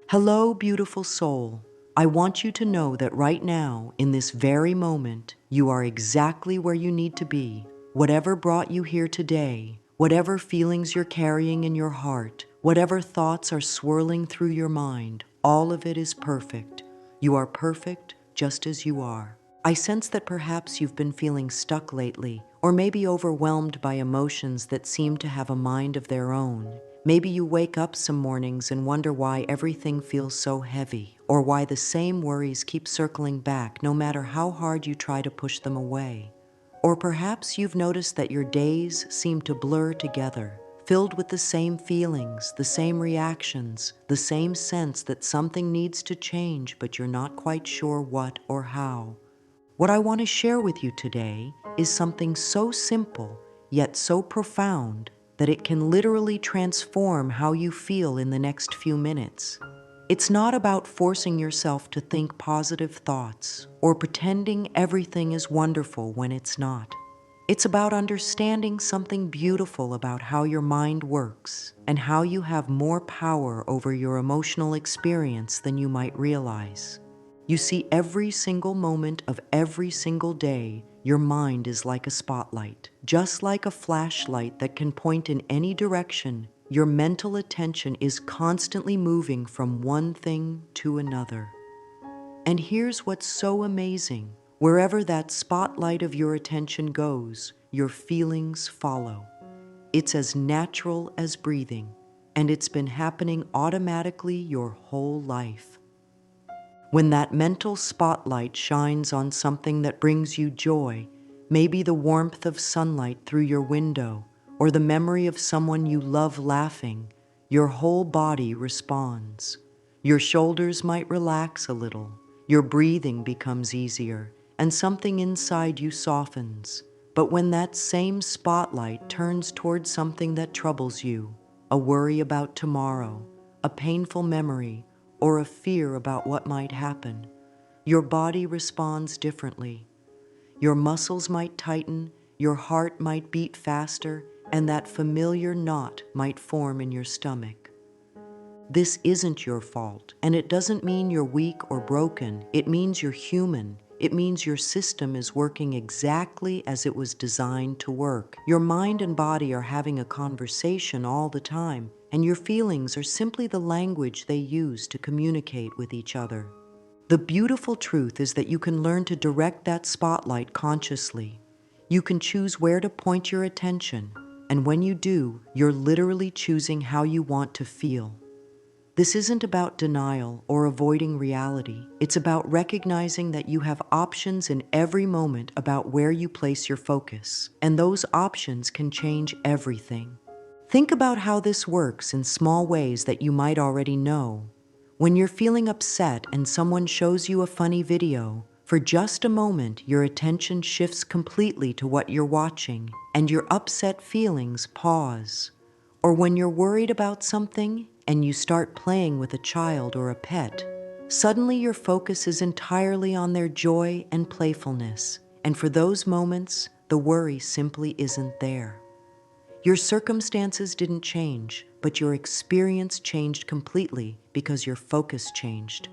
Hello, beautiful soul. I want you to know that right now, in this very moment, you are exactly where you need to be. Whatever brought you here today, whatever feelings you're carrying in your heart, whatever thoughts are swirling through your mind, all of it is perfect. You are perfect just as you are. I sense that perhaps you've been feeling stuck lately, or maybe overwhelmed by emotions that seem to have a mind of their own. Maybe you wake up some mornings and wonder why everything feels so heavy, or why the same worries keep circling back no matter how hard you try to push them away. Or perhaps you've noticed that your days seem to blur together, filled with the same feelings, the same reactions, the same sense that something needs to change, but you're not quite sure what or how. What I want to share with you today is something so simple, yet so profound, that it can literally transform how you feel in the next few minutes. It's not about forcing yourself to think positive thoughts or pretending everything is wonderful when it's not. It's about understanding something beautiful about how your mind works and how you have more power over your emotional experience than you might realize. You see, every single moment of every single day, your mind is like a spotlight. Just like a flashlight that can point in any direction, your mental attention is constantly moving from one thing to another. And here's what's so amazing. Wherever that spotlight of your attention goes, your feelings follow. It's as natural as breathing, and it's been happening automatically your whole life. When that mental spotlight shines on something that brings you joy, maybe the warmth of sunlight through your window, or the memory of someone you love laughing, your whole body responds. Your shoulders might relax a little, your breathing becomes easier, and something inside you softens. But when that same spotlight turns towards something that troubles you, a worry about tomorrow, a painful memory, or a fear about what might happen, your body responds differently. Your muscles might tighten, your heart might beat faster, and that familiar knot might form in your stomach. This isn't your fault, and it doesn't mean you're weak or broken. It means you're human. It means your system is working exactly as it was designed to work. Your mind and body are having a conversation all the time, and your feelings are simply the language they use to communicate with each other. The beautiful truth is that you can learn to direct that spotlight consciously. You can choose where to point your attention, and when you do, you're literally choosing how you want to feel. This isn't about denial or avoiding reality. It's about recognizing that you have options in every moment about where you place your focus, and those options can change everything. Think about how this works in small ways that you might already know. When you're feeling upset and someone shows you a funny video, for just a moment your attention shifts completely to what you're watching, and your upset feelings pause. Or when you're worried about something and you start playing with a child or a pet, suddenly your focus is entirely on their joy and playfulness, and for those moments, the worry simply isn't there. Your circumstances didn't change, but your experience changed completely because your focus changed.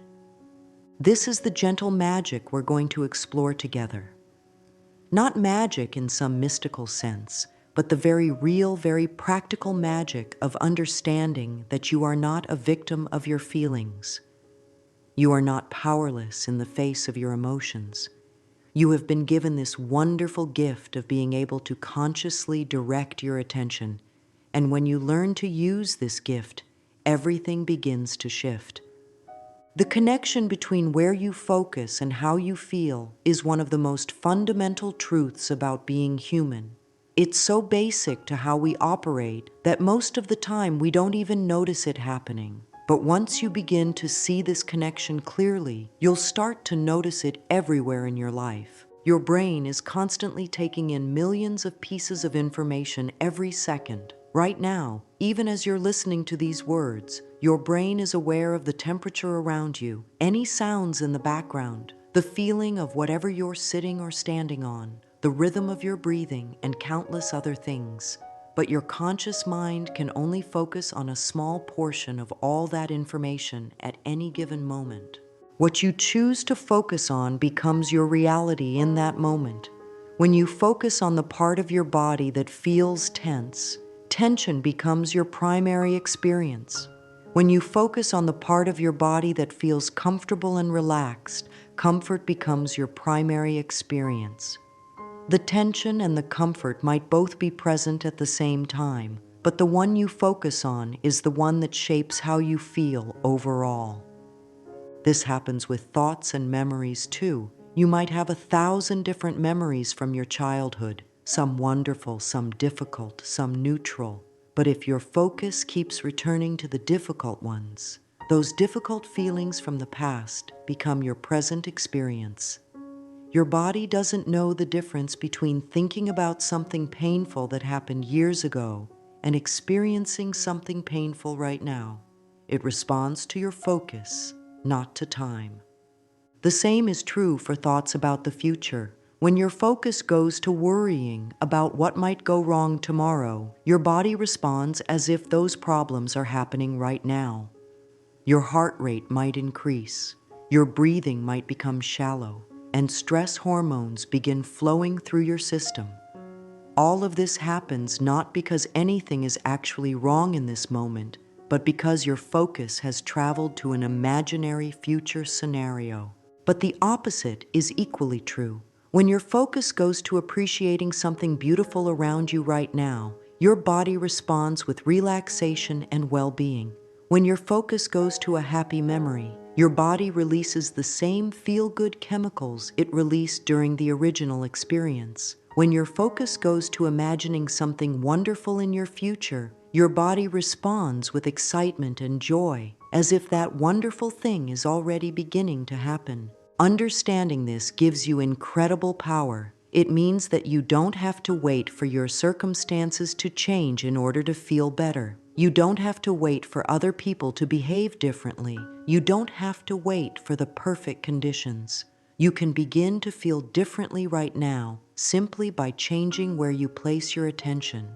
This is the gentle magic we're going to explore together. Not magic in some mystical sense, but the very real, very practical magic of understanding that you are not a victim of your feelings. You are not powerless in the face of your emotions. You have been given this wonderful gift of being able to consciously direct your attention, and when you learn to use this gift, everything begins to shift. The connection between where you focus and how you feel is one of the most fundamental truths about being human. It's so basic to how we operate that most of the time we don't even notice it happening. But once you begin to see this connection clearly, you'll start to notice it everywhere in your life. Your brain is constantly taking in millions of pieces of information every second. Right now, even as you're listening to these words, your brain is aware of the temperature around you, any sounds in the background, the feeling of whatever you're sitting or standing on, the rhythm of your breathing, and countless other things. but your conscious mind can only focus on a small portion of all that information at any given moment. What you choose to focus on becomes your reality in that moment. When you focus on the part of your body that feels tense, tension becomes your primary experience. When you focus on the part of your body that feels comfortable and relaxed, comfort becomes your primary experience. The tension and the comfort might both be present at the same time, but the one you focus on is the one that shapes how you feel overall. This happens with thoughts and memories too. You might have 1,000 different memories from your childhood, some wonderful, some difficult, some neutral. But if your focus keeps returning to the difficult ones, those difficult feelings from the past become your present experience. Your body doesn't know the difference between thinking about something painful that happened years ago and experiencing something painful right now. It responds to your focus, not to time. The same is true for thoughts about the future. When your focus goes to worrying about what might go wrong tomorrow, your body responds as if those problems are happening right now. Your heart rate might increase, your breathing might become shallow, and stress hormones begin flowing through your system. All of this happens not because anything is actually wrong in this moment, but because your focus has traveled to an imaginary future scenario. But the opposite is equally true. When your focus goes to appreciating something beautiful around you right now, your body responds with relaxation and well-being. When your focus goes to a happy memory, your body releases the same feel-good chemicals it released during the original experience. When your focus goes to imagining something wonderful in your future, your body responds with excitement and joy, as if that wonderful thing is already beginning to happen. Understanding this gives you incredible power. It means that you don't have to wait for your circumstances to change in order to feel better. You don't have to wait for other people to behave differently. You don't have to wait for the perfect conditions. You can begin to feel differently right now simply by changing where you place your attention.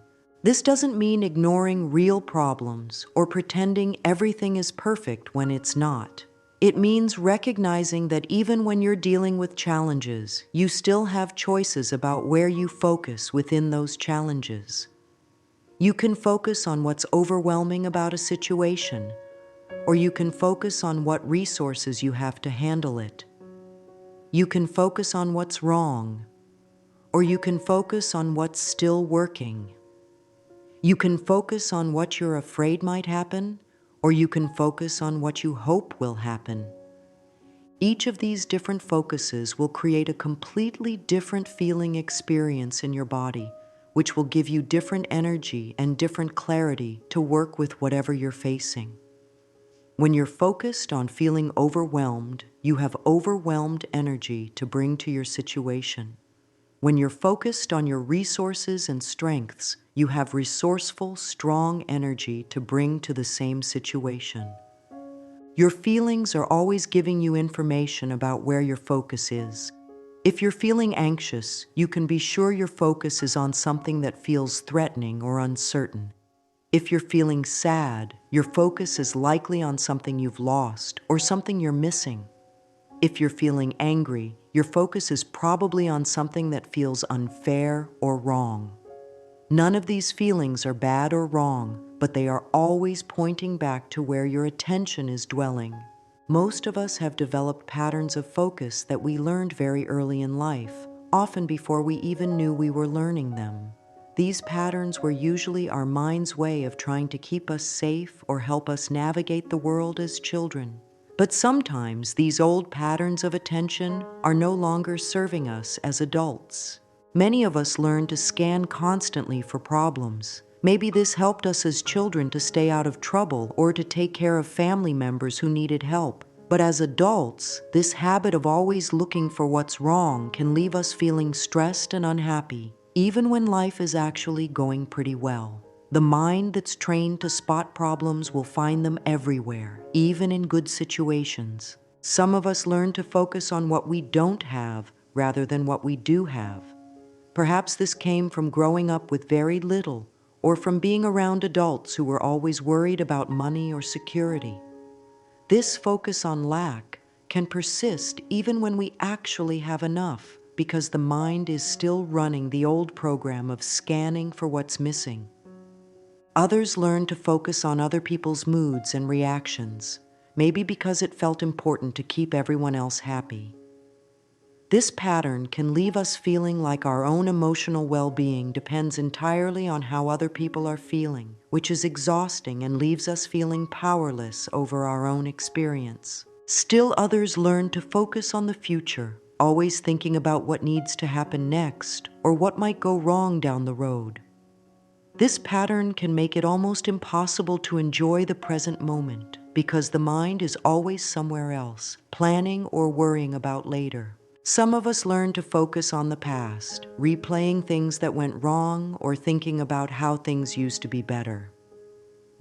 This doesn't mean ignoring real problems or pretending everything is perfect when it's not. It means recognizing that even when you're dealing with challenges, you still have choices about where you focus within those challenges. You can focus on what's overwhelming about a situation, or you can focus on what resources you have to handle it. You can focus on what's wrong, or you can focus on what's still working. You can focus on what you're afraid might happen, or you can focus on what you hope will happen. Each of these different focuses will create a completely different feeling experience in your body, which will give you different energy and different clarity to work with whatever you're facing. When you're focused on feeling overwhelmed, you have overwhelmed energy to bring to your situation. When you're focused on your resources and strengths, you have resourceful, strong energy to bring to the same situation. Your feelings are always giving you information about where your focus is. If you're feeling anxious, you can be sure your focus is on something that feels threatening or uncertain. If you're feeling sad, your focus is likely on something you've lost or something you're missing. If you're feeling angry, your focus is probably on something that feels unfair or wrong. None of these feelings are bad or wrong, but they are always pointing back to where your attention is dwelling. Most of us have developed patterns of focus that we learned very early in life, often before we even knew we were learning them. These patterns were usually our mind's way of trying to keep us safe or help us navigate the world as children. But sometimes these old patterns of attention are no longer serving us as adults. Many of us learn to scan constantly for problems. Maybe this helped us as children to stay out of trouble or to take care of family members who needed help. But as adults, this habit of always looking for what's wrong can leave us feeling stressed and unhappy, even when life is actually going pretty well. The mind that's trained to spot problems will find them everywhere, even in good situations. Some of us learn to focus on what we don't have rather than what we do have. Perhaps this came from growing up with very little or from being around adults who were always worried about money or security. This focus on lack can persist even when we actually have enough, because the mind is still running the old program of scanning for what's missing. Others learn to focus on other people's moods and reactions, maybe because it felt important to keep everyone else happy. This pattern can leave us feeling like our own emotional well-being depends entirely on how other people are feeling, which is exhausting and leaves us feeling powerless over our own experience. Still, others learn to focus on the future, always thinking about what needs to happen next or what might go wrong down the road. This pattern can make it almost impossible to enjoy the present moment because the mind is always somewhere else, planning or worrying about later. Some of us learn to focus on the past, replaying things that went wrong or thinking about how things used to be better.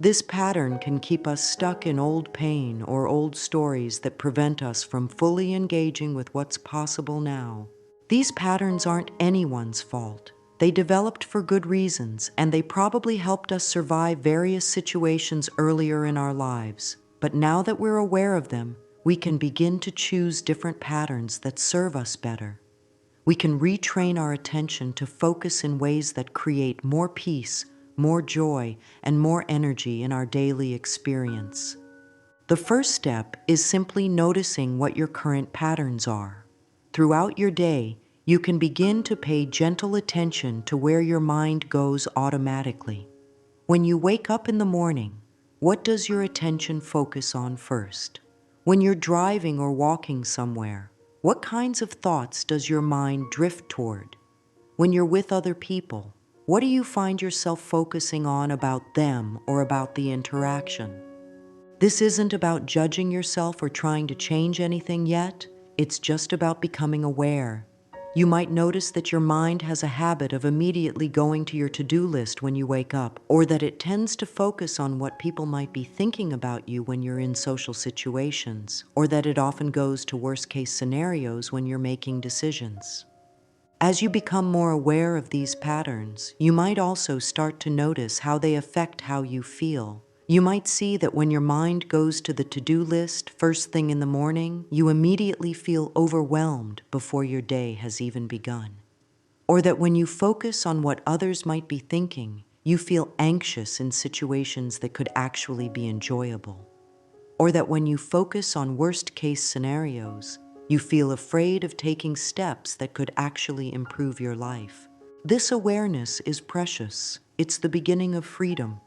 This pattern can keep us stuck in old pain or old stories that prevent us from fully engaging with what's possible now. These patterns aren't anyone's fault. They developed for good reasons, and they probably helped us survive various situations earlier in our lives. But now that we're aware of them, we can begin to choose different patterns that serve us better. We can retrain our attention to focus in ways that create more peace, more joy, and more energy in our daily experience. The first step is simply noticing what your current patterns are. Throughout your day, you can begin to pay gentle attention to where your mind goes automatically. When you wake up in the morning, what does your attention focus on first? When you're driving or walking somewhere, what kinds of thoughts does your mind drift toward? When you're with other people, what do you find yourself focusing on about them or about the interaction? This isn't about judging yourself or trying to change anything yet. It's just about becoming aware. You might notice that your mind has a habit of immediately going to your to-do list when you wake up, or that it tends to focus on what people might be thinking about you when you're in social situations, or that it often goes to worst-case scenarios when you're making decisions. As you become more aware of these patterns, you might also start to notice how they affect how you feel. You might see that when your mind goes to the to-do list first thing in the morning, you immediately feel overwhelmed before your day has even begun. Or that when you focus on what others might be thinking, you feel anxious in situations that could actually be enjoyable. Or that when you focus on worst-case scenarios, you feel afraid of taking steps that could actually improve your life. This awareness is precious. It's the beginning of freedom.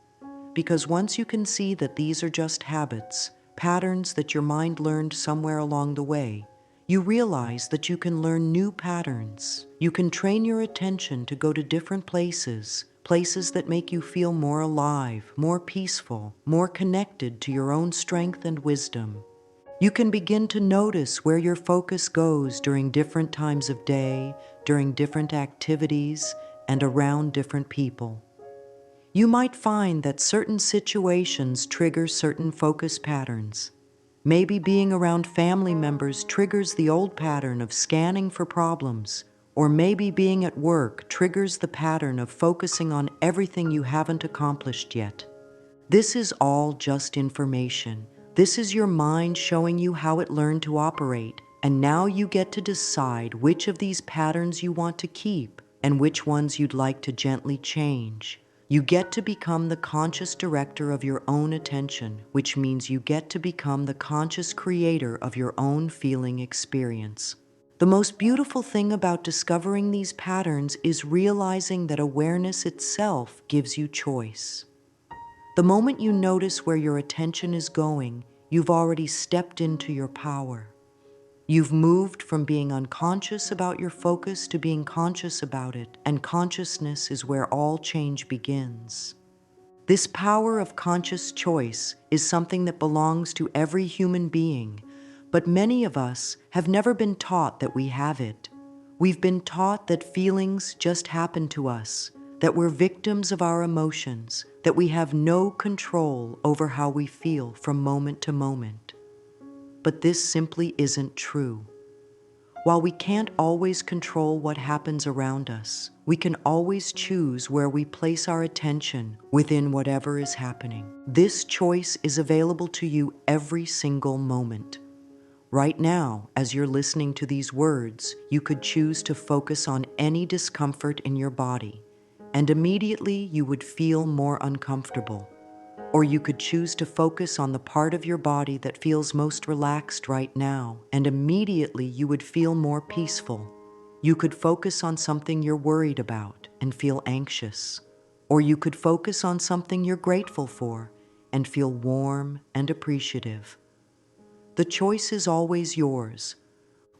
Because once you can see that these are just habits, patterns that your mind learned somewhere along the way, you realize that you can learn new patterns. You can train your attention to go to different places, places that make you feel more alive, more peaceful, more connected to your own strength and wisdom. You can begin to notice where your focus goes during different times of day, during different activities, and around different people. You might find that certain situations trigger certain focus patterns. Maybe being around family members triggers the old pattern of scanning for problems, or maybe being at work triggers the pattern of focusing on everything you haven't accomplished yet. This is all just information. This is your mind showing you how it learned to operate, and now you get to decide which of these patterns you want to keep and which ones you'd like to gently change. You get to become the conscious director of your own attention, which means you get to become the conscious creator of your own feeling experience. The most beautiful thing about discovering these patterns is realizing that awareness itself gives you choice. The moment you notice where your attention is going, you've already stepped into your power. You've moved from being unconscious about your focus to being conscious about it, and consciousness is where all change begins. This power of conscious choice is something that belongs to every human being, but many of us have never been taught that we have it. We've been taught that feelings just happen to us, that we're victims of our emotions, that we have no control over how we feel from moment to moment. But this simply isn't true. While we can't always control what happens around us, we can always choose where we place our attention within whatever is happening. This choice is available to you every single moment. Right now, as you're listening to these words, you could choose to focus on any discomfort in your body, and immediately you would feel more uncomfortable. Or you could choose to focus on the part of your body that feels most relaxed right now, and immediately you would feel more peaceful. You could focus on something you're worried about and feel anxious. Or you could focus on something you're grateful for and feel warm and appreciative. The choice is always yours.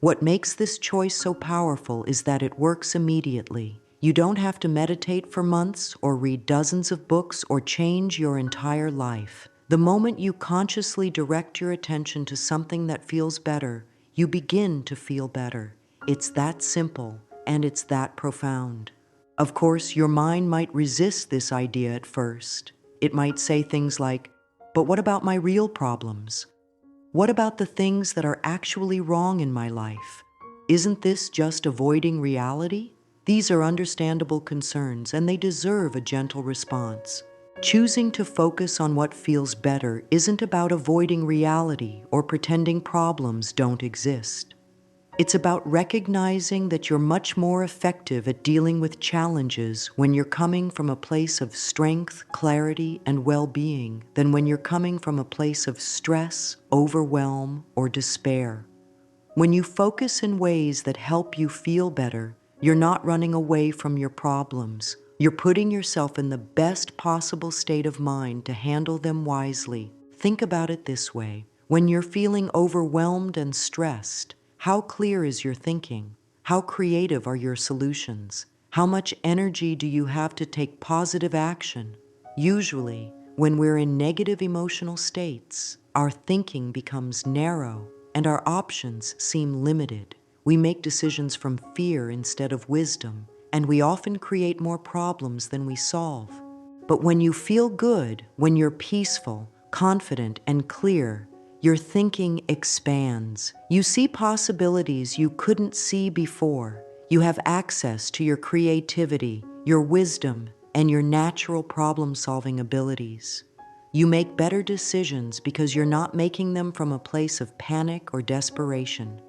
What makes this choice so powerful is that it works immediately. You don't have to meditate for months or read dozens of books or change your entire life. The moment you consciously direct your attention to something that feels better, you begin to feel better. It's that simple, and it's that profound. Of course, your mind might resist this idea at first. It might say things like, "But what about my real problems? What about the things that are actually wrong in my life? Isn't this just avoiding reality?" These are understandable concerns, and they deserve a gentle response. Choosing to focus on what feels better isn't about avoiding reality or pretending problems don't exist. It's about recognizing that you're much more effective at dealing with challenges when you're coming from a place of strength, clarity, and well-being than when you're coming from a place of stress, overwhelm, or despair. When you focus in ways that help you feel better, you're not running away from your problems. You're putting yourself in the best possible state of mind to handle them wisely. Think about it this way. When you're feeling overwhelmed and stressed, how clear is your thinking? How creative are your solutions? How much energy do you have to take positive action? Usually, when we're in negative emotional states, our thinking becomes narrow and our options seem limited. We make decisions from fear instead of wisdom, and we often create more problems than we solve. But when you feel good, when you're peaceful, confident, and clear, your thinking expands. You see possibilities you couldn't see before. You have access to your creativity, your wisdom, and your natural problem-solving abilities. You make better decisions because you're not making them from a place of panic or desperation.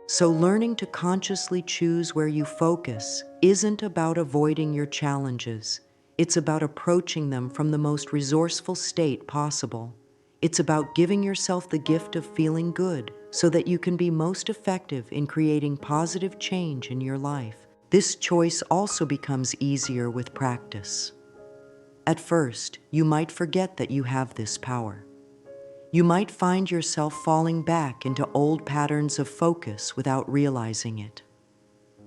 So learning to consciously choose where you focus isn't about avoiding your challenges. It's about approaching them from the most resourceful state possible. It's about giving yourself the gift of feeling good so that you can be most effective in creating positive change in your life. This choice also becomes easier with practice. At first, you might forget that you have this power. You might find yourself falling back into old patterns of focus without realizing it.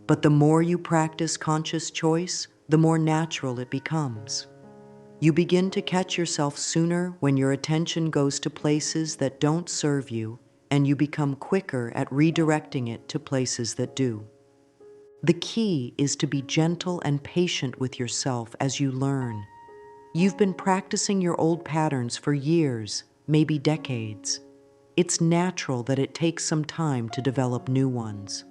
But the more you practice conscious choice, the more natural it becomes. You begin to catch yourself sooner when your attention goes to places that don't serve you, and you become quicker at redirecting it to places that do. The key is to be gentle and patient with yourself as you learn. You've been practicing your old patterns for years, maybe decades. It's natural that it takes some time to develop new ones.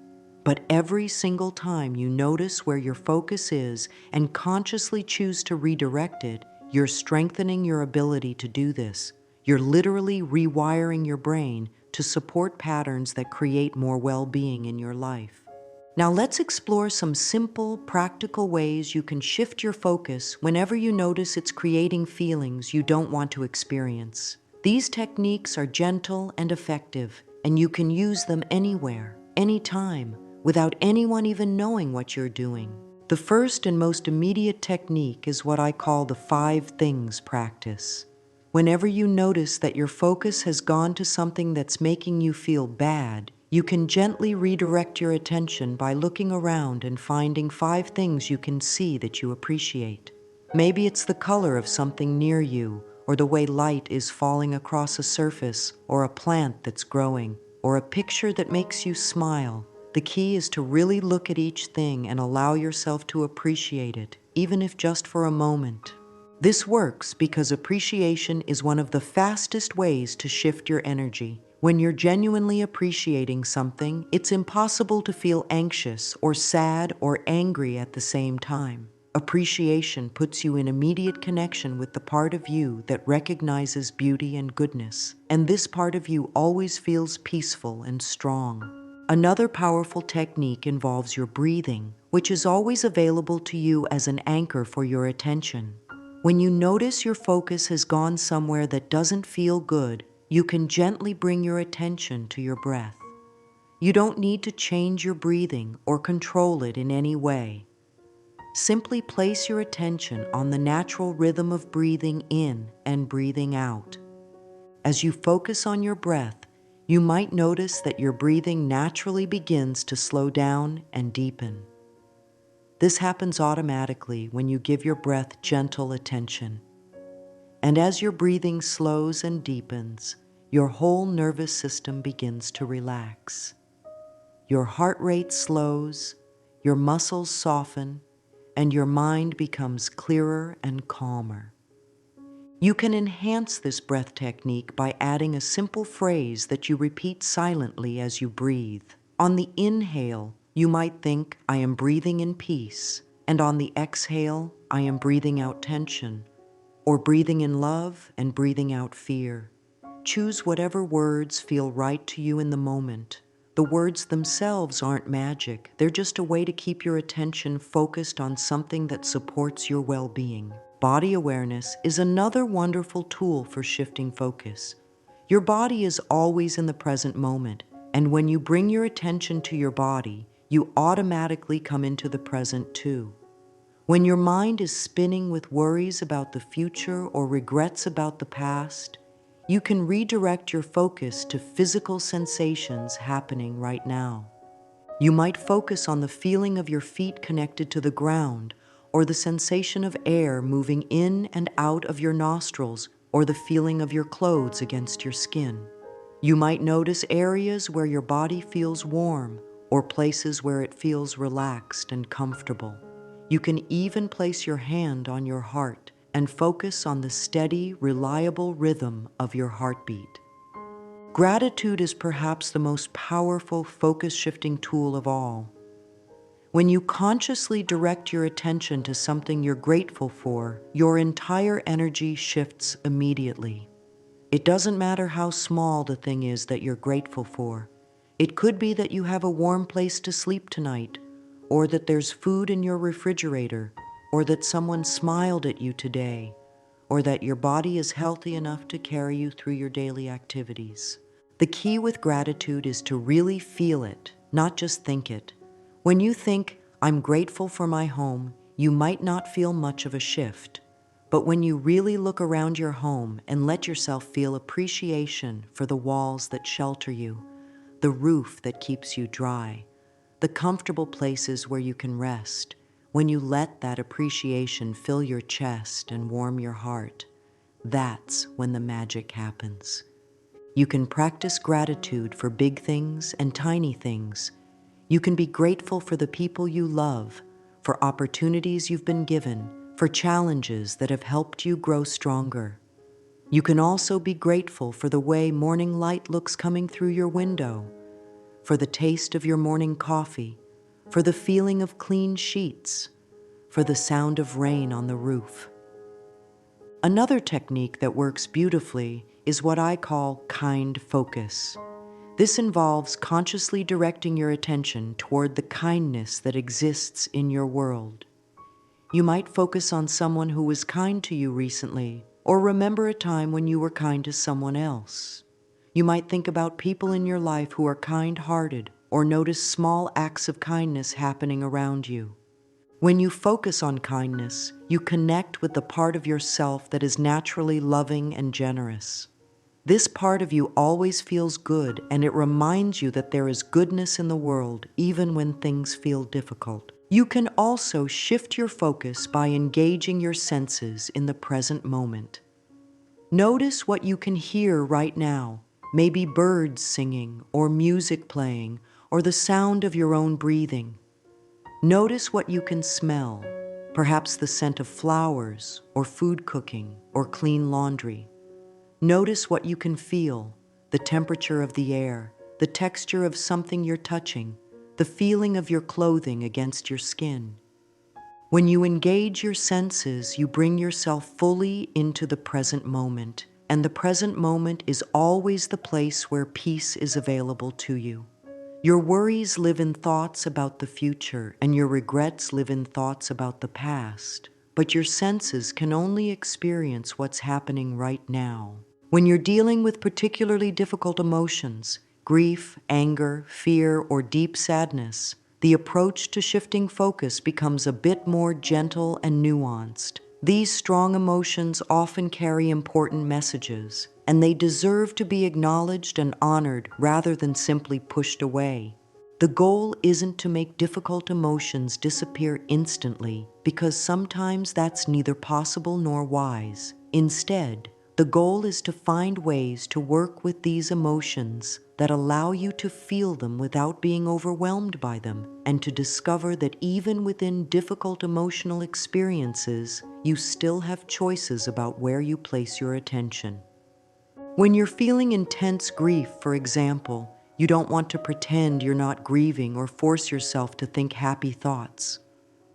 But every single time you notice where your focus is and consciously choose to redirect it, you're strengthening your ability to do this. You're literally rewiring your brain to support patterns that create more well-being in your life. Now let's explore some simple, practical ways you can shift your focus whenever you notice it's creating feelings you don't want to experience. These techniques are gentle and effective, and you can use them anywhere, anytime, without anyone even knowing what you're doing. The first and most immediate technique is what I call the 5 things practice. Whenever you notice that your focus has gone to something that's making you feel bad, you can gently redirect your attention by looking around and finding 5 things you can see that you appreciate. Maybe it's the color of something near you, or the way light is falling across a surface, or a plant that's growing, or a picture that makes you smile. The key is to really look at each thing and allow yourself to appreciate it, even if just for a moment. This works because appreciation is one of the fastest ways to shift your energy. When you're genuinely appreciating something, it's impossible to feel anxious or sad or angry at the same time. Appreciation puts you in immediate connection with the part of you that recognizes beauty and goodness, and this part of you always feels peaceful and strong. Another powerful technique involves your breathing, which is always available to you as an anchor for your attention. When you notice your focus has gone somewhere that doesn't feel good, you can gently bring your attention to your breath. You don't need to change your breathing or control it in any way. Simply place your attention on the natural rhythm of breathing in and breathing out. As you focus on your breath, you might notice that your breathing naturally begins to slow down and deepen. This happens automatically when you give your breath gentle attention. And as your breathing slows and deepens, your whole nervous system begins to relax. Your heart rate slows, your muscles soften, and your mind becomes clearer and calmer. You can enhance this breath technique by adding a simple phrase that you repeat silently as you breathe. On the inhale, you might think, "I am breathing in peace," and on the exhale, "I am breathing out tension," or breathing in love and breathing out fear. Choose whatever words feel right to you in the moment. The words themselves aren't magic. They're just a way to keep your attention focused on something that supports your well-being. Body awareness is another wonderful tool for shifting focus. Your body is always in the present moment, and when you bring your attention to your body, you automatically come into the present too. When your mind is spinning with worries about the future or regrets about the past, you can redirect your focus to physical sensations happening right now. You might focus on the feeling of your feet connected to the ground, or the sensation of air moving in and out of your nostrils, or the feeling of your clothes against your skin. You might notice areas where your body feels warm, or places where it feels relaxed and comfortable. You can even place your hand on your heart and focus on the steady, reliable rhythm of your heartbeat. Gratitude is perhaps the most powerful focus-shifting tool of all. When you consciously direct your attention to something you're grateful for, your entire energy shifts immediately. It doesn't matter how small the thing is that you're grateful for. It could be that you have a warm place to sleep tonight, or that there's food in your refrigerator, or that someone smiled at you today, or that your body is healthy enough to carry you through your daily activities. The key with gratitude is to really feel it, not just think it. When you think, "I'm grateful for my home," you might not feel much of a shift. But when you really look around your home and let yourself feel appreciation for the walls that shelter you, the roof that keeps you dry, the comfortable places where you can rest, when you let that appreciation fill your chest and warm your heart, that's when the magic happens. You can practice gratitude for big things and tiny things. You can be grateful for the people you love, for opportunities you've been given, for challenges that have helped you grow stronger. You can also be grateful for the way morning light looks coming through your window, for the taste of your morning coffee, for the feeling of clean sheets, for the sound of rain on the roof. Another technique that works beautifully is what I call kind focus. This involves consciously directing your attention toward the kindness that exists in your world. You might focus on someone who was kind to you recently, or remember a time when you were kind to someone else. You might think about people in your life who are kind-hearted, or notice small acts of kindness happening around you. When you focus on kindness, you connect with the part of yourself that is naturally loving and generous. This part of you always feels good, and it reminds you that there is goodness in the world, even when things feel difficult. You can also shift your focus by engaging your senses in the present moment. Notice what you can hear right now, maybe birds singing, or music playing, or the sound of your own breathing. Notice what you can smell, perhaps the scent of flowers, or food cooking, or clean laundry. Notice what you can feel, the temperature of the air, the texture of something you're touching, the feeling of your clothing against your skin. When you engage your senses, you bring yourself fully into the present moment, and the present moment is always the place where peace is available to you. Your worries live in thoughts about the future, and your regrets live in thoughts about the past, but your senses can only experience what's happening right now. When you're dealing with particularly difficult emotions, grief, anger, fear, or deep sadness, the approach to shifting focus becomes a bit more gentle and nuanced. These strong emotions often carry important messages, and they deserve to be acknowledged and honored rather than simply pushed away. The goal isn't to make difficult emotions disappear instantly, because sometimes that's neither possible nor wise. Instead, the goal is to find ways to work with these emotions that allow you to feel them without being overwhelmed by them, and to discover that even within difficult emotional experiences, you still have choices about where you place your attention. When you're feeling intense grief, for example, you don't want to pretend you're not grieving or force yourself to think happy thoughts.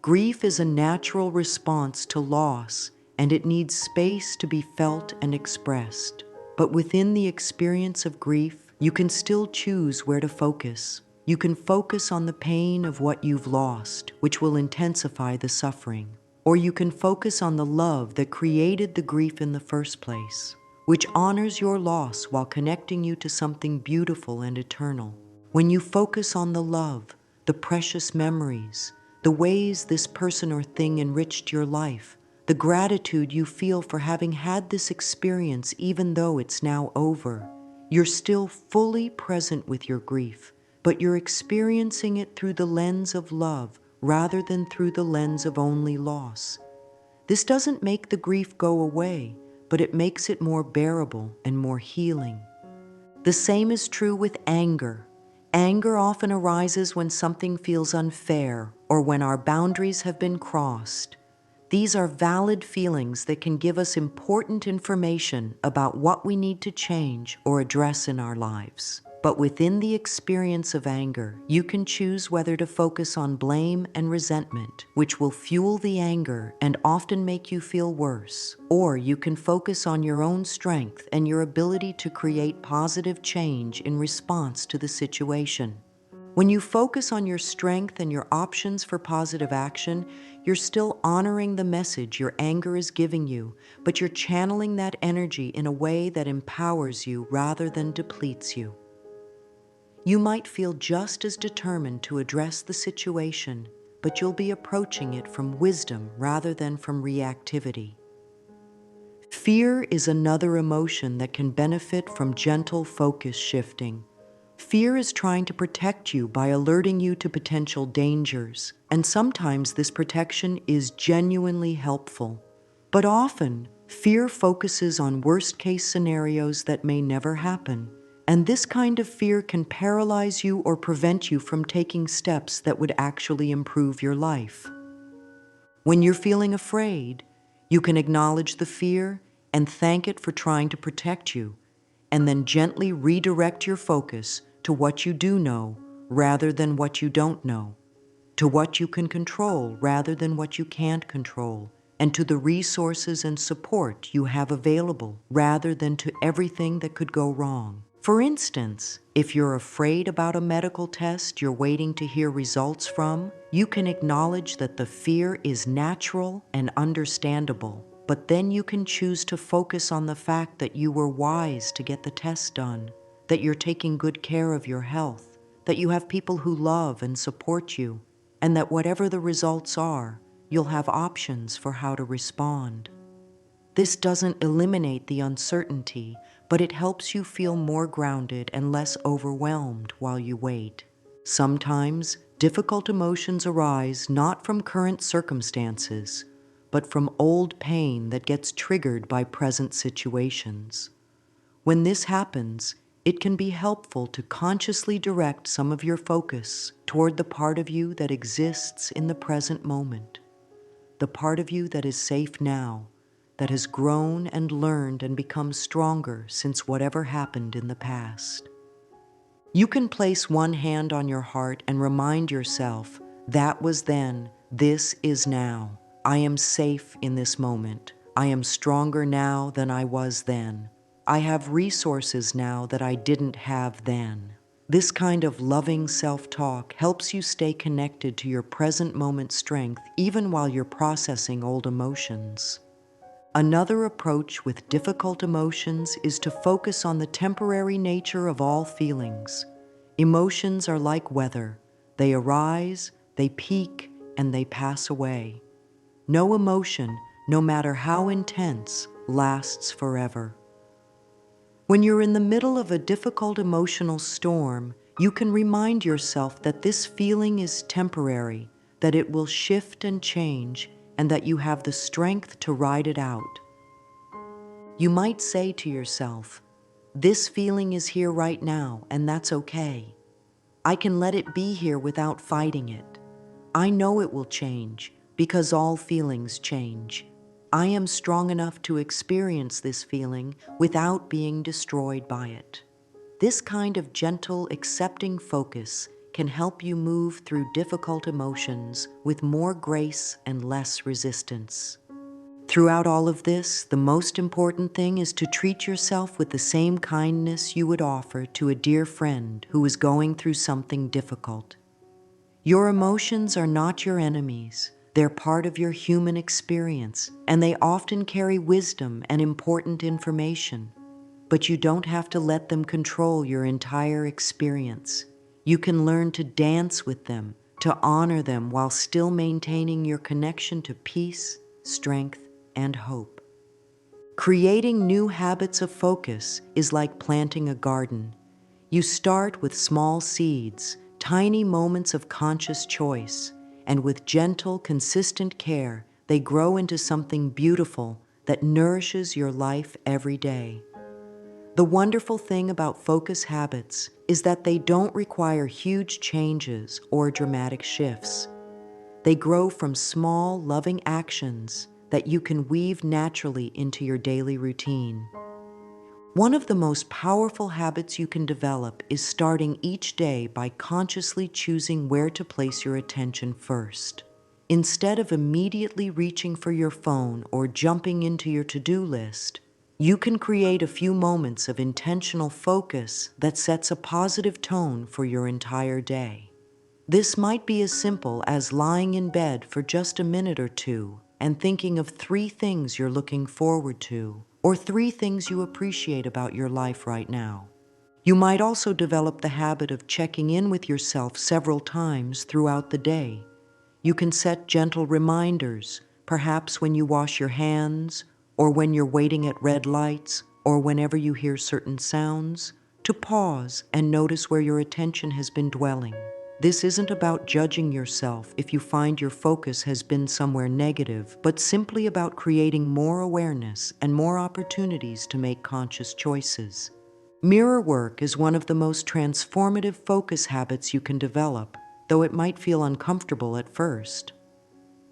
Grief is a natural response to loss, and it needs space to be felt and expressed. But within the experience of grief, you can still choose where to focus. You can focus on the pain of what you've lost, which will intensify the suffering. Or you can focus on the love that created the grief in the first place, which honors your loss while connecting you to something beautiful and eternal. When you focus on the love, the precious memories, the ways this person or thing enriched your life, the gratitude you feel for having had this experience even though it's now over, you're still fully present with your grief, but you're experiencing it through the lens of love rather than through the lens of only loss. This doesn't make the grief go away, but it makes it more bearable and more healing. The same is true with anger. Anger often arises when something feels unfair or when our boundaries have been crossed. These are valid feelings that can give us important information about what we need to change or address in our lives. But within the experience of anger, you can choose whether to focus on blame and resentment, which will fuel the anger and often make you feel worse. Or you can focus on your own strength and your ability to create positive change in response to the situation. When you focus on your strength and your options for positive action, you're still honoring the message your anger is giving you, but you're channeling that energy in a way that empowers you rather than depletes you. You might feel just as determined to address the situation, but you'll be approaching it from wisdom rather than from reactivity. Fear is another emotion that can benefit from gentle focus shifting. Fear is trying to protect you by alerting you to potential dangers, and sometimes this protection is genuinely helpful. But often, fear focuses on worst-case scenarios that may never happen, and this kind of fear can paralyze you or prevent you from taking steps that would actually improve your life. When you're feeling afraid, you can acknowledge the fear and thank it for trying to protect you, and then gently redirect your focus to what you do know rather than what you don't know, to what you can control rather than what you can't control, and to the resources and support you have available rather than to everything that could go wrong. For instance, if you're afraid about a medical test you're waiting to hear results from, you can acknowledge that the fear is natural and understandable, but then you can choose to focus on the fact that you were wise to get the test done, that you're taking good care of your health, that you have people who love and support you, and that whatever the results are, you'll have options for how to respond. This doesn't eliminate the uncertainty, but it helps you feel more grounded and less overwhelmed while you wait. Sometimes, difficult emotions arise not from current circumstances, but from old pain that gets triggered by present situations. When this happens, it can be helpful to consciously direct some of your focus toward the part of you that exists in the present moment, the part of you that is safe now, that has grown and learned and become stronger since whatever happened in the past. You can place one hand on your heart and remind yourself, that was then, this is now. I am safe in this moment. I am stronger now than I was then. I have resources now that I didn't have then. This kind of loving self-talk helps you stay connected to your present moment strength even while you're processing old emotions. Another approach with difficult emotions is to focus on the temporary nature of all feelings. Emotions are like weather. They arise, they peak, and they pass away. No emotion, no matter how intense, lasts forever. When you're in the middle of a difficult emotional storm, you can remind yourself that this feeling is temporary, that it will shift and change, and that you have the strength to ride it out. You might say to yourself, this feeling is here right now, and that's okay. I can let it be here without fighting it. I know it will change, because all feelings change. I am strong enough to experience this feeling without being destroyed by it. This kind of gentle, accepting focus can help you move through difficult emotions with more grace and less resistance. Throughout all of this, the most important thing is to treat yourself with the same kindness you would offer to a dear friend who is going through something difficult. Your emotions are not your enemies. They're part of your human experience, and they often carry wisdom and important information. But you don't have to let them control your entire experience. You can learn to dance with them, to honor them while still maintaining your connection to peace, strength, and hope. Creating new habits of focus is like planting a garden. You start with small seeds, tiny moments of conscious choice, and with gentle, consistent care, they grow into something beautiful that nourishes your life every day. The wonderful thing about focus habits is that they don't require huge changes or dramatic shifts. They grow from small, loving actions that you can weave naturally into your daily routine. One of the most powerful habits you can develop is starting each day by consciously choosing where to place your attention first. Instead of immediately reaching for your phone or jumping into your to-do list, you can create a few moments of intentional focus that sets a positive tone for your entire day. This might be as simple as lying in bed for just a minute or two and thinking of 3 things you're looking forward to, or 3 things you appreciate about your life right now. You might also develop the habit of checking in with yourself several times throughout the day. You can set gentle reminders, perhaps when you wash your hands, or when you're waiting at red lights, or whenever you hear certain sounds, to pause and notice where your attention has been dwelling. This isn't about judging yourself if you find your focus has been somewhere negative, but simply about creating more awareness and more opportunities to make conscious choices. Mirror work is one of the most transformative focus habits you can develop, though it might feel uncomfortable at first.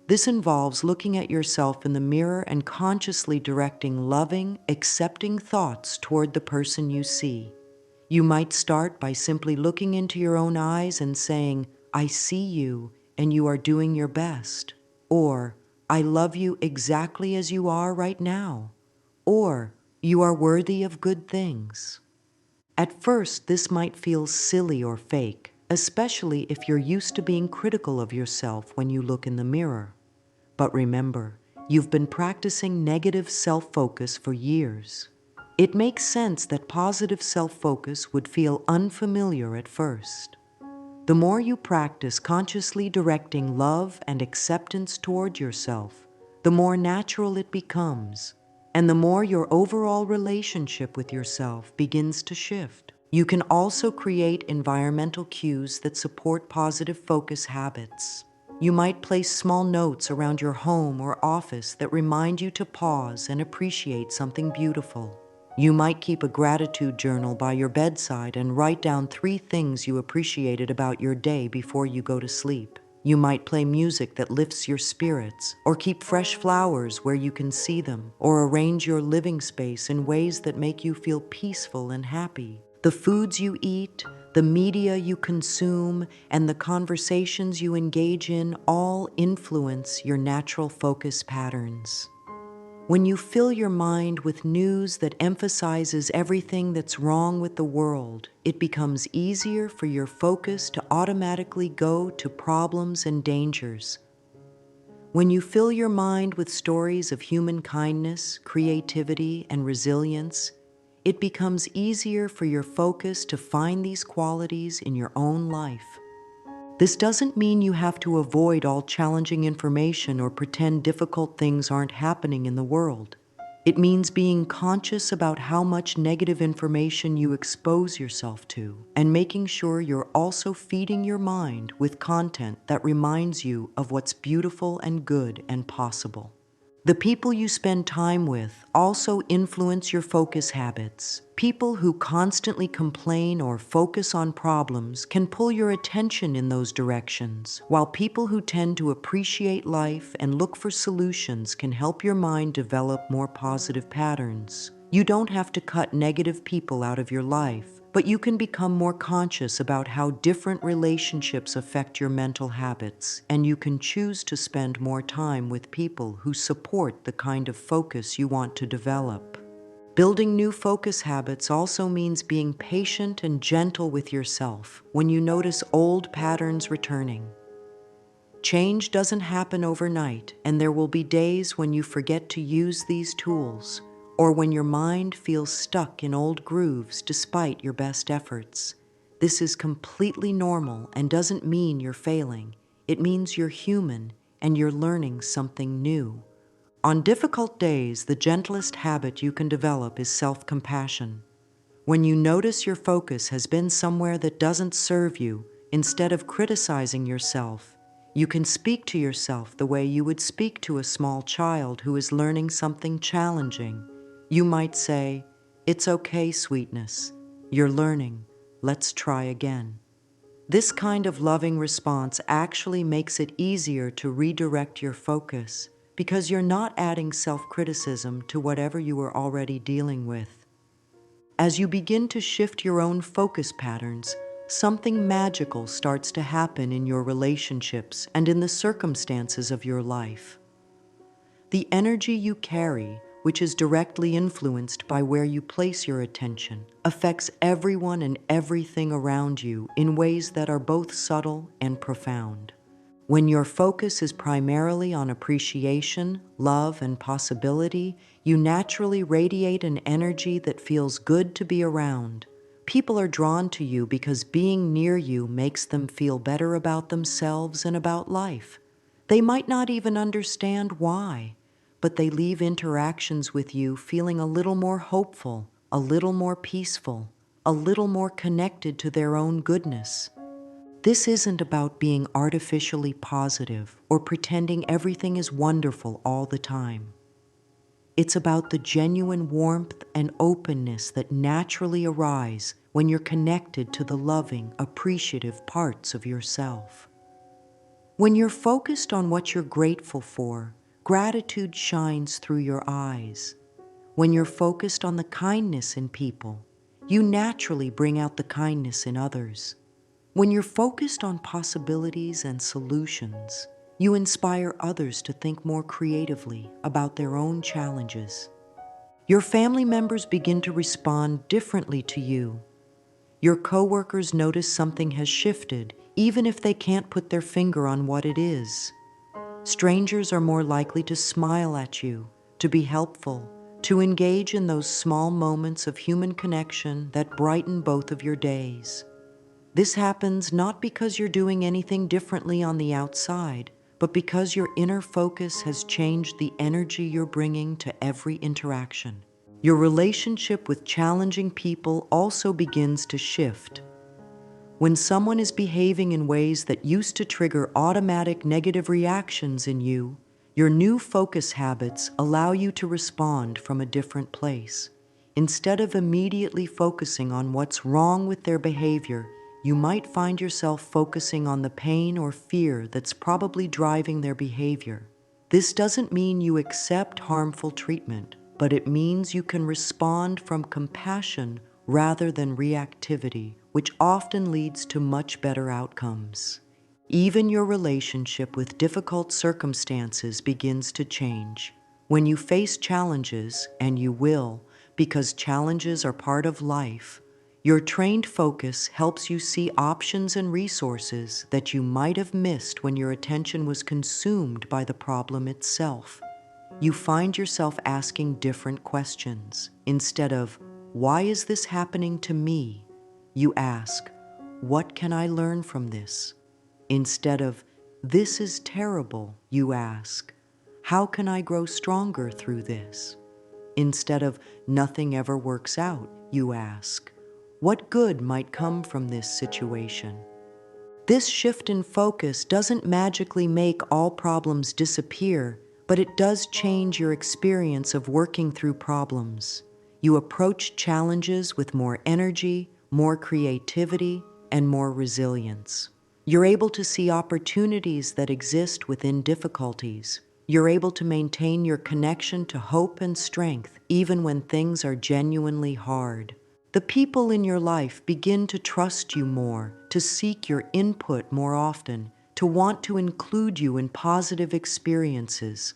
This involves looking at yourself in the mirror and consciously directing loving, accepting thoughts toward the person you see. You might start by simply looking into your own eyes and saying, I see you and you are doing your best. Or, I love you exactly as you are right now. Or, you are worthy of good things. At first, this might feel silly or fake, especially if you're used to being critical of yourself when you look in the mirror. But remember, you've been practicing negative self-focus for years. It makes sense that positive self-focus would feel unfamiliar at first. The more you practice consciously directing love and acceptance toward yourself, the more natural it becomes, and the more your overall relationship with yourself begins to shift. You can also create environmental cues that support positive focus habits. You might place small notes around your home or office that remind you to pause and appreciate something beautiful. You might keep a gratitude journal by your bedside and write down 3 things you appreciated about your day before you go to sleep. You might play music that lifts your spirits, or keep fresh flowers where you can see them, or arrange your living space in ways that make you feel peaceful and happy. The foods you eat, the media you consume, and the conversations you engage in all influence your natural focus patterns. When you fill your mind with news that emphasizes everything that's wrong with the world, it becomes easier for your focus to automatically go to problems and dangers. When you fill your mind with stories of human kindness, creativity, and resilience, it becomes easier for your focus to find these qualities in your own life. This doesn't mean you have to avoid all challenging information or pretend difficult things aren't happening in the world. It means being conscious about how much negative information you expose yourself to, and making sure you're also feeding your mind with content that reminds you of what's beautiful and good and possible. The people you spend time with also influence your focus habits. People who constantly complain or focus on problems can pull your attention in those directions, while people who tend to appreciate life and look for solutions can help your mind develop more positive patterns. You don't have to cut negative people out of your life, but you can become more conscious about how different relationships affect your mental habits, and you can choose to spend more time with people who support the kind of focus you want to develop. Building new focus habits also means being patient and gentle with yourself when you notice old patterns returning. Change doesn't happen overnight, and there will be days when you forget to use these tools, or when your mind feels stuck in old grooves despite your best efforts. This is completely normal and doesn't mean you're failing. It means you're human and you're learning something new. On difficult days, the gentlest habit you can develop is self-compassion. When you notice your focus has been somewhere that doesn't serve you, instead of criticizing yourself, you can speak to yourself the way you would speak to a small child who is learning something challenging. You might say, "It's okay, sweetness. You're learning. Let's try again." This kind of loving response actually makes it easier to redirect your focus because you're not adding self-criticism to whatever you are already dealing with. As you begin to shift your own focus patterns, something magical starts to happen in your relationships and in the circumstances of your life. The energy you carry, which is directly influenced by where you place your attention, affects everyone and everything around you in ways that are both subtle and profound. When your focus is primarily on appreciation, love, and possibility, you naturally radiate an energy that feels good to be around. People are drawn to you because being near you makes them feel better about themselves and about life. They might not even understand why, but they leave interactions with you feeling a little more hopeful, a little more peaceful, a little more connected to their own goodness. This isn't about being artificially positive or pretending everything is wonderful all the time. It's about the genuine warmth and openness that naturally arise when you're connected to the loving, appreciative parts of yourself. When you're focused on what you're grateful for, gratitude shines through your eyes. When you're focused on the kindness in people, you naturally bring out the kindness in others. When you're focused on possibilities and solutions, you inspire others to think more creatively about their own challenges. Your family members begin to respond differently to you. Your coworkers notice something has shifted, even if they can't put their finger on what it is. Strangers are more likely to smile at you, to be helpful, to engage in those small moments of human connection that brighten both of your days. This happens not because you're doing anything differently on the outside, but because your inner focus has changed the energy you're bringing to every interaction. Your relationship with challenging people also begins to shift. When someone is behaving in ways that used to trigger automatic negative reactions in you, your new focus habits allow you to respond from a different place. Instead of immediately focusing on what's wrong with their behavior, you might find yourself focusing on the pain or fear that's probably driving their behavior. This doesn't mean you accept harmful treatment, but it means you can respond from compassion rather than reactivity, which often leads to much better outcomes. Even your relationship with difficult circumstances begins to change. When you face challenges, and you will, because challenges are part of life, your trained focus helps you see options and resources that you might have missed when your attention was consumed by the problem itself. You find yourself asking different questions. Instead of, "Why is this happening to me?" you ask, "What can I learn from this?" Instead of, "This is terrible," you ask, "How can I grow stronger through this?" Instead of, "Nothing ever works out," you ask, "What good might come from this situation?" This shift in focus doesn't magically make all problems disappear, but it does change your experience of working through problems. You approach challenges with more energy, more creativity, and more resilience. You're able to see opportunities that exist within difficulties. You're able to maintain your connection to hope and strength even when things are genuinely hard. The people in your life begin to trust you more, to seek your input more often, to want to include you in positive experiences.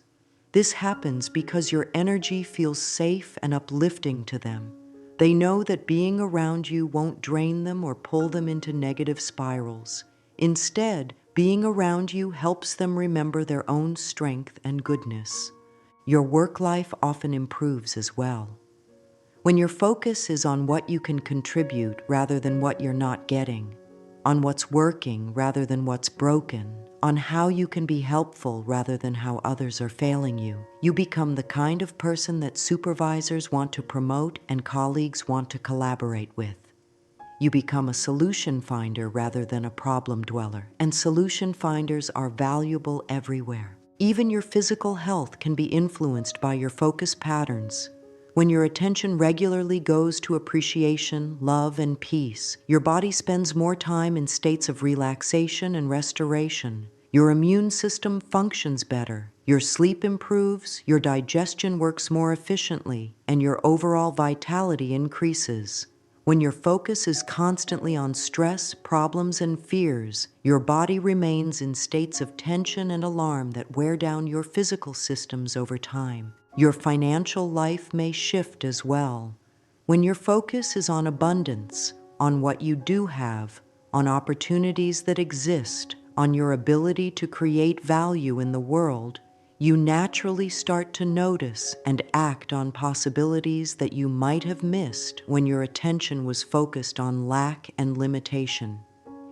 This happens because your energy feels safe and uplifting to them. They know that being around you won't drain them or pull them into negative spirals. Instead, being around you helps them remember their own strength and goodness. Your work life often improves as well. When your focus is on what you can contribute rather than what you're not getting, on what's working rather than what's broken, on how you can be helpful rather than how others are failing you, you become the kind of person that supervisors want to promote and colleagues want to collaborate with. You become a solution finder rather than a problem dweller, and solution finders are valuable everywhere. Even your physical health can be influenced by your focus patterns. When your attention regularly goes to appreciation, love, and peace, your body spends more time in states of relaxation and restoration. Your immune system functions better, your sleep improves, your digestion works more efficiently, and your overall vitality increases. When your focus is constantly on stress, problems, and fears, your body remains in states of tension and alarm that wear down your physical systems over time. Your financial life may shift as well. When your focus is on abundance, on what you do have, on opportunities that exist, on your ability to create value in the world, you naturally start to notice and act on possibilities that you might have missed when your attention was focused on lack and limitation.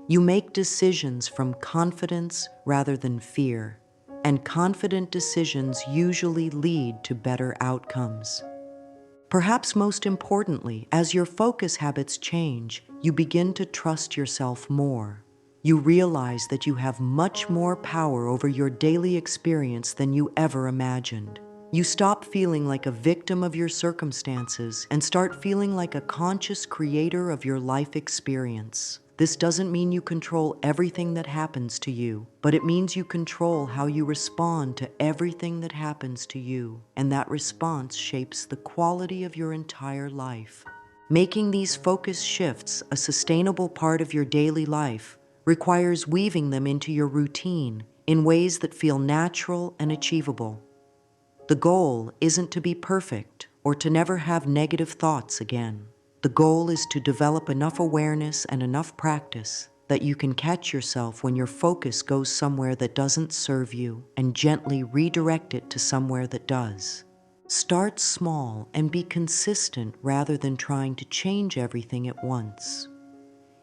You make decisions from confidence rather than fear, and confident decisions usually lead to better outcomes. Perhaps most importantly, as your focus habits change, you begin to trust yourself more. You realize that you have much more power over your daily experience than you ever imagined. You stop feeling like a victim of your circumstances and start feeling like a conscious creator of your life experience. This doesn't mean you control everything that happens to you, but it means you control how you respond to everything that happens to you, and that response shapes the quality of your entire life. Making these focus shifts a sustainable part of your daily life requires weaving them into your routine in ways that feel natural and achievable. The goal isn't to be perfect or to never have negative thoughts again. The goal is to develop enough awareness and enough practice that you can catch yourself when your focus goes somewhere that doesn't serve you and gently redirect it to somewhere that does. Start small and be consistent rather than trying to change everything at once.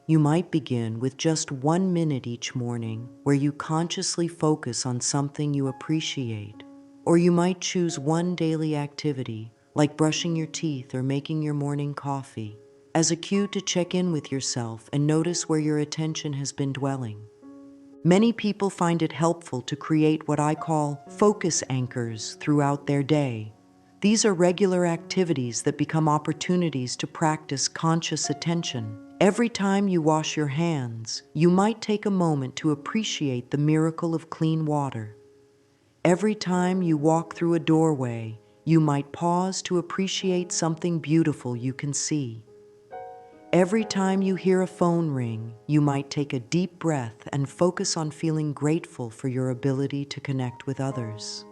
You might begin with just 1 minute each morning where you consciously focus on something you appreciate. Or you might choose one daily activity, like brushing your teeth or making your morning coffee, as a cue to check in with yourself and notice where your attention has been dwelling. Many people find it helpful to create what I call focus anchors throughout their day. These are regular activities that become opportunities to practice conscious attention. Every time you wash your hands, you might take a moment to appreciate the miracle of clean water. Every time you walk through a doorway, you might pause to appreciate something beautiful you can see. Every time you hear a phone ring, you might take a deep breath and focus on feeling grateful for your ability to connect with others.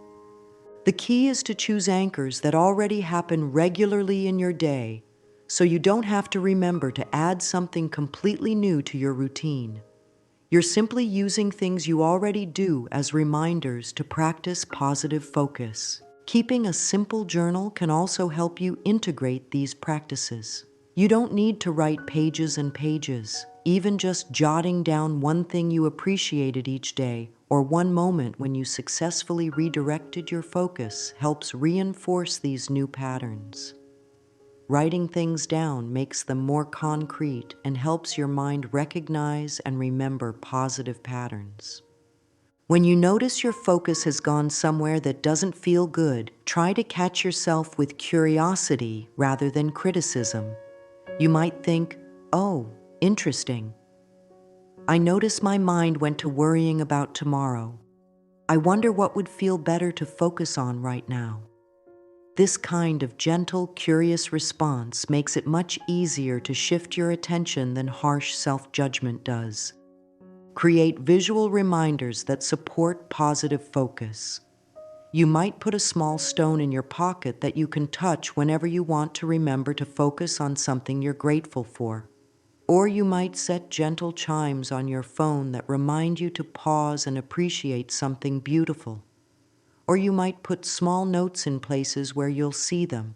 The key is to choose anchors that already happen regularly in your day, so you don't have to remember to add something completely new to your routine. You're simply using things you already do as reminders to practice positive focus. Keeping a simple journal can also help you integrate these practices. You don't need to write pages and pages. Even just jotting down one thing you appreciated each day or one moment when you successfully redirected your focus helps reinforce these new patterns. Writing things down makes them more concrete and helps your mind recognize and remember positive patterns. When you notice your focus has gone somewhere that doesn't feel good, try to catch yourself with curiosity rather than criticism. You might think, "Oh, interesting. I notice my mind went to worrying about tomorrow. I wonder what would feel better to focus on right now." This kind of gentle, curious response makes it much easier to shift your attention than harsh self-judgment does. Create visual reminders that support positive focus. You might put a small stone in your pocket that you can touch whenever you want to remember to focus on something you're grateful for. Or you might set gentle chimes on your phone that remind you to pause and appreciate something beautiful. Or you might put small notes in places where you'll see them,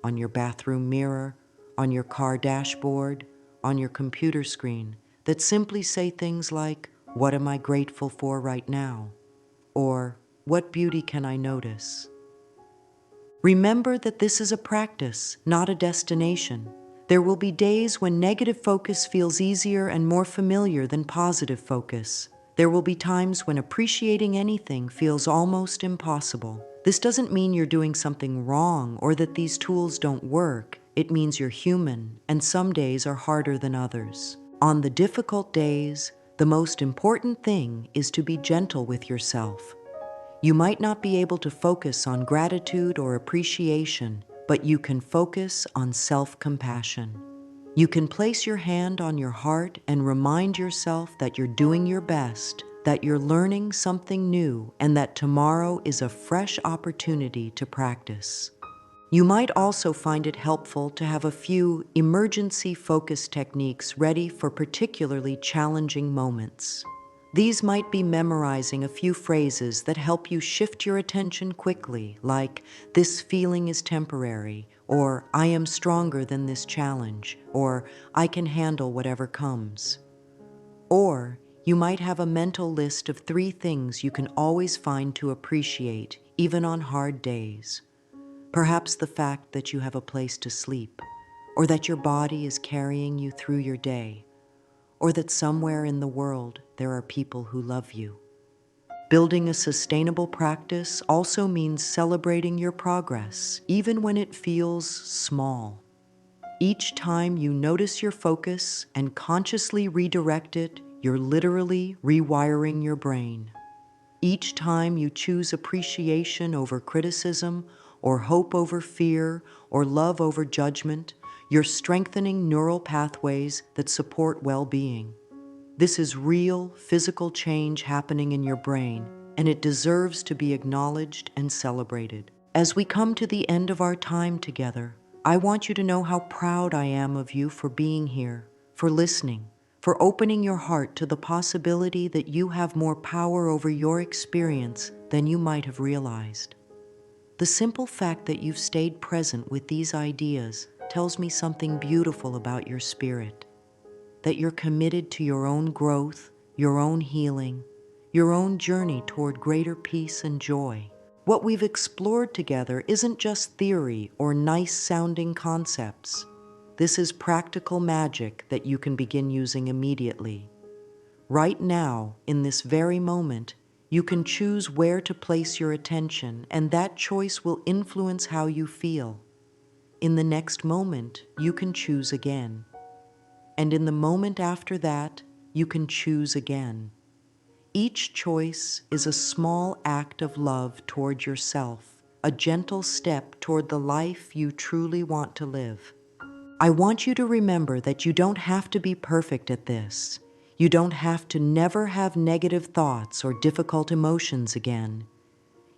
on your bathroom mirror, on your car dashboard, on your computer screen, that simply say things like, "What am I grateful for right now?" Or, "What beauty can I notice?" Remember that this is a practice, not a destination. There will be days when negative focus feels easier and more familiar than positive focus. There will be times when appreciating anything feels almost impossible. This doesn't mean you're doing something wrong or that these tools don't work. It means you're human, and some days are harder than others. On the difficult days, the most important thing is to be gentle with yourself. You might not be able to focus on gratitude or appreciation, but you can focus on self-compassion. You can place your hand on your heart and remind yourself that you're doing your best, that you're learning something new, and that tomorrow is a fresh opportunity to practice. You might also find it helpful to have a few emergency focus techniques ready for particularly challenging moments. These might be memorizing a few phrases that help you shift your attention quickly, like, "This feeling is temporary," or "I am stronger than this challenge," or "I can handle whatever comes." Or you might have a mental list of 3 things you can always find to appreciate, even on hard days. Perhaps the fact that you have a place to sleep, or that your body is carrying you through your day, or that somewhere in the world there are people who love you. Building a sustainable practice also means celebrating your progress, even when it feels small. Each time you notice your focus and consciously redirect it, you're literally rewiring your brain. Each time you choose appreciation over criticism, or hope over fear, or love over judgment, you're strengthening neural pathways that support well-being. This is real, physical change happening in your brain, and it deserves to be acknowledged and celebrated. As we come to the end of our time together, I want you to know how proud I am of you for being here, for listening, for opening your heart to the possibility that you have more power over your experience than you might have realized. The simple fact that you've stayed present with these ideas tells me something beautiful about your spirit, that you're committed to your own growth, your own healing, your own journey toward greater peace and joy. What we've explored together isn't just theory or nice-sounding concepts. This is practical magic that you can begin using immediately. Right now, in this very moment, you can choose where to place your attention, and that choice will influence how you feel. In the next moment, you can choose again. and in the moment after that, you can choose again. Each choice is a small act of love toward yourself, a gentle step toward the life you truly want to live. I want you to remember that you don't have to be perfect at this. You don't have to never have negative thoughts or difficult emotions again.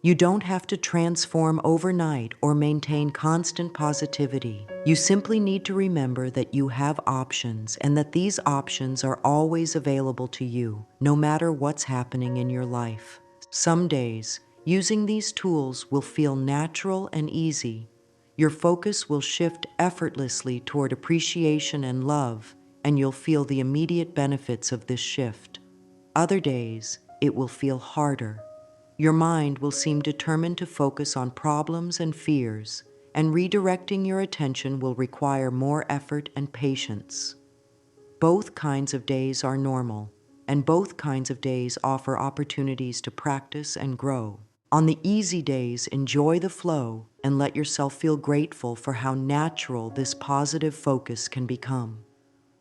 You don't have to transform overnight or maintain constant positivity. You simply need to remember that you have options and that these options are always available to you, no matter what's happening in your life. Some days, using these tools will feel natural and easy. Your focus will shift effortlessly toward appreciation and love, and you'll feel the immediate benefits of this shift. Other days, it will feel harder. Your mind will seem determined to focus on problems and fears, and redirecting your attention will require more effort and patience. Both kinds of days are normal, and both kinds of days offer opportunities to practice and grow. On the easy days, enjoy the flow and let yourself feel grateful for how natural this positive focus can become.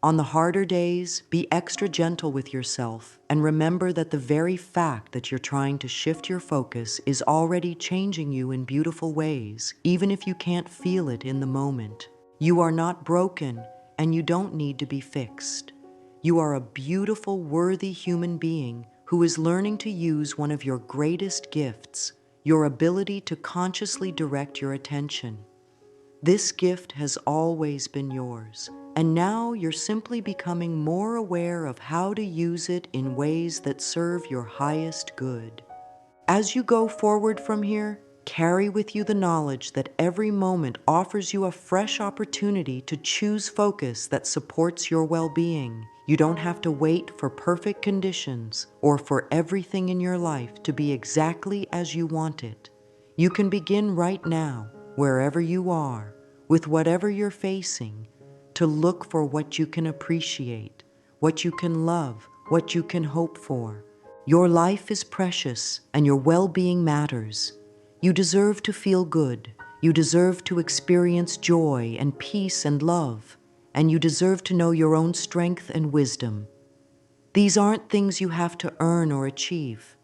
On the harder days, be extra gentle with yourself and remember that the very fact that you're trying to shift your focus is already changing you in beautiful ways, even if you can't feel it in the moment. You are not broken, and you don't need to be fixed. You are a beautiful, worthy human being who is learning to use one of your greatest gifts, your ability to consciously direct your attention. This gift has always been yours, and now you're simply becoming more aware of how to use it in ways that serve your highest good. As you go forward from here, carry with you the knowledge that every moment offers you a fresh opportunity to choose focus that supports your well-being. You don't have to wait for perfect conditions or for everything in your life to be exactly as you want it. You can begin right now, wherever you are, with whatever you're facing, to look for what you can appreciate, what you can love, what you can hope for. Your life is precious and your well-being matters. You deserve to feel good. You deserve to experience joy and peace and love. And you deserve to know your own strength and wisdom. These aren't things you have to earn or achieve.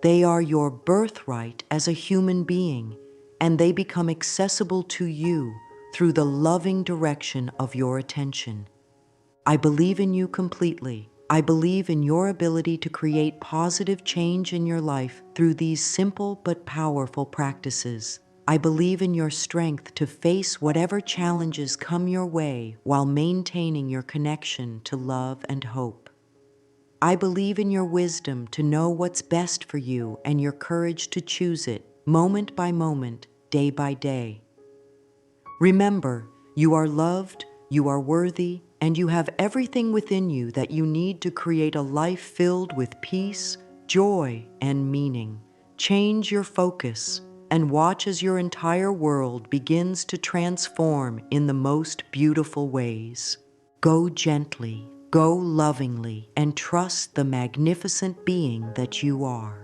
They are your birthright as a human being, and they become accessible to you through the loving direction of your attention. I believe in you completely. I believe in your ability to create positive change in your life through these simple but powerful practices. I believe in your strength to face whatever challenges come your way while maintaining your connection to love and hope. I believe in your wisdom to know what's best for you and your courage to choose it, moment by moment, day by day. Remember, you are loved, you are worthy, and you have everything within you that you need to create a life filled with peace, joy, and meaning. Change your focus and watch as your entire world begins to transform in the most beautiful ways. Go gently, go lovingly, and trust the magnificent being that you are.